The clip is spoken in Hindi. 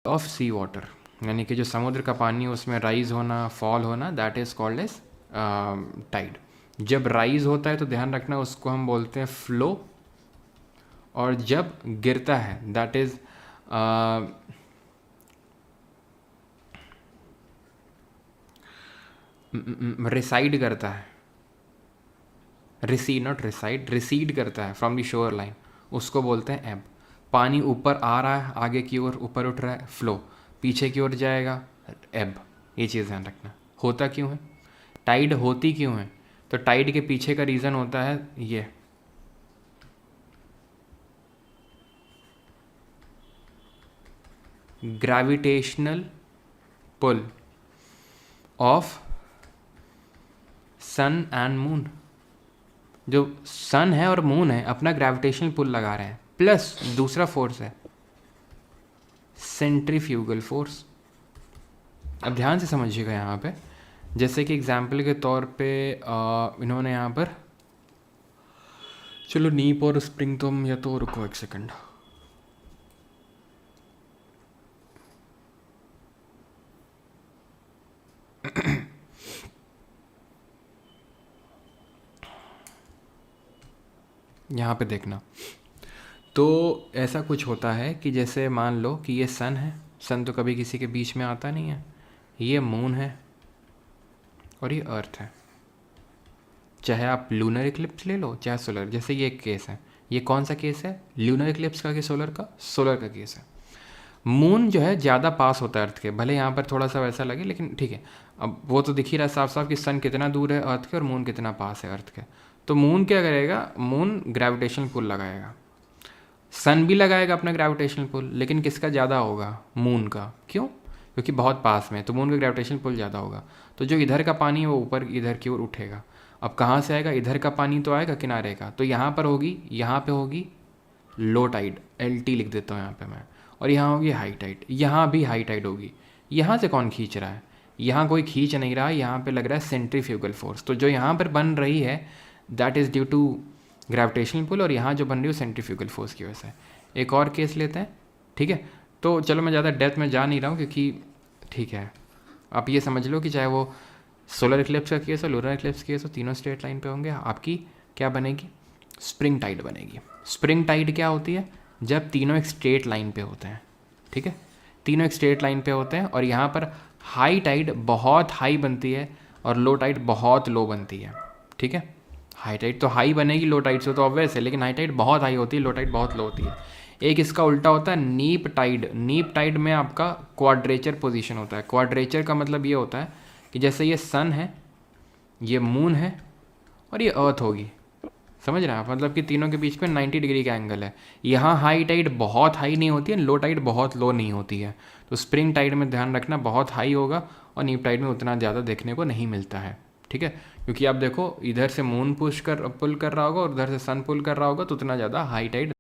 ऑफ सी वाटर, यानी कि जो समुद्र का पानी है उसमें राइज होना, फॉल होना, that is called as tide. जब राइज होता है तो ध्यान रखना उसको हम बोलते हैं फ्लो, और जब गिरता है दैट इज़ रिसाइड करता है, रिसीड नॉट रिसाइड, रिसीड करता है फ्रॉम द शोर लाइन, उसको बोलते हैं एब। पानी ऊपर आ रहा है, आगे की ओर ऊपर उठ रहा है, फ्लो, पीछे की ओर जाएगा, एब। ये चीज़ ध्यान रखना। होता क्यों है, टाइड होती क्यों है, तो टाइड के पीछे का रीज़न होता है ये, gravitational pull of sun and moon. जो सन है और मून है अपना ग्रेविटेशनल पुल लगा रहे हैं, प्लस दूसरा फोर्स है सेंट्रीफ्यूगल फोर्स। अब ध्यान से समझिएगा यहाँ पे, जैसे कि एग्जाम्पल के तौर पे इन्होंने यहाँ पर, चलो नीप और स्प्रिंग तो हम, या तो रुको एक सेकंड, यहाँ पे देखना। तो ऐसा कुछ होता है कि जैसे मान लो कि ये सन है, सन तो कभी किसी के बीच में आता नहीं है, ये मून है और ये अर्थ है। चाहे आप लूनर इक्लिप्स ले लो चाहे सोलर, जैसे ये एक केस है, ये कौन सा केस है, लूनर इक्लिप्स का कि सोलर का, सोलर का केस है। मून जो है ज़्यादा पास होता है अर्थ के, भले यहाँ पर थोड़ा सा वैसा लगे लेकिन ठीक है। अब वो तो दिख ही रहा है साफ साफ कि सन कितना दूर है अर्थ के और मून कितना पास है अर्थ के। तो मून क्या करेगा, मून ग्रेविटेशनल पुल लगाएगा, सन भी लगाएगा अपना ग्रेविटेशनल पुल, लेकिन किसका ज़्यादा होगा, मून का। क्यों, क्योंकि बहुत पास में, तो मून का ग्रेविटेशनल पुल ज़्यादा होगा। तो जो इधर का पानी है वो ऊपर इधर की ओर उठेगा। अब कहाँ से आएगा, इधर का पानी तो आएगा किनारे का, तो यहाँ पर होगी, यहाँ पे होगी लो टाइड, LT लिख देता हूँ यहाँ पे मैं, और यहाँ होगी हाई टाइड, यहाँ भी हाई टाइड होगी। यहाँ से कौन खींच रहा है, यहाँ कोई खींच नहीं रहा, यहाँ पे लग रहा है सेंट्रीफ्यूगल फोर्स। तो जो यहाँ पर बन रही है that is due to gravitational pull, और यहाँ जो बन रही है सेंट्रीफ्यूगल फोर्स की वजह से। एक और केस लेते हैं, ठीक है। तो चलो मैं ज़्यादा डेप्थ में जा नहीं रहा हूँ क्योंकि ठीक है, आप ये समझ लो कि चाहे वो सोलर इक्लिप्स का केस हो, लूनर इक्लिप्स केस हो, तीनों स्ट्रेट लाइन पे होंगे, आपकी क्या बनेगी, स्प्रिंग टाइड बनेगी। स्प्रिंग टाइड क्या होती है, जब तीनों एक स्ट्रेट लाइन पे होते हैं, ठीक है, तीनों एक स्ट्रेट लाइन पे होते हैं, और यहाँ पर हाई टाइड बहुत हाई बनती है और लो टाइड बहुत लो बनती है, ठीक है। हाई टाइड तो हाई बनेगी लो टाइड से, तो ऑब्वियस है, लेकिन हाई टाइड बहुत हाई होती है, लो टाइड बहुत लो होती है। एक इसका उल्टा होता है नीप टाइड। नीप टाइड में आपका क्वाड्रेचर पोजीशन होता है। क्वाड्रेचर का मतलब ये होता है कि जैसे ये सन है, ये मून है और ये अर्थ होगी, समझ रहे हैं आप, मतलब कि तीनों के बीच में 90 डिग्री का एंगल है। यहाँ हाई टाइड बहुत हाई नहीं होती है, लो टाइड बहुत लो नहीं होती है। तो स्प्रिंग टाइड में ध्यान रखना बहुत हाई होगा और नीप टाइड में उतना ज़्यादा देखने को नहीं मिलता है, ठीक है। क्योंकि आप देखो इधर से मून पुल कर रहा होगा और उधर से सन पुल कर रहा होगा, तो उतना ज़्यादा हाई टाइड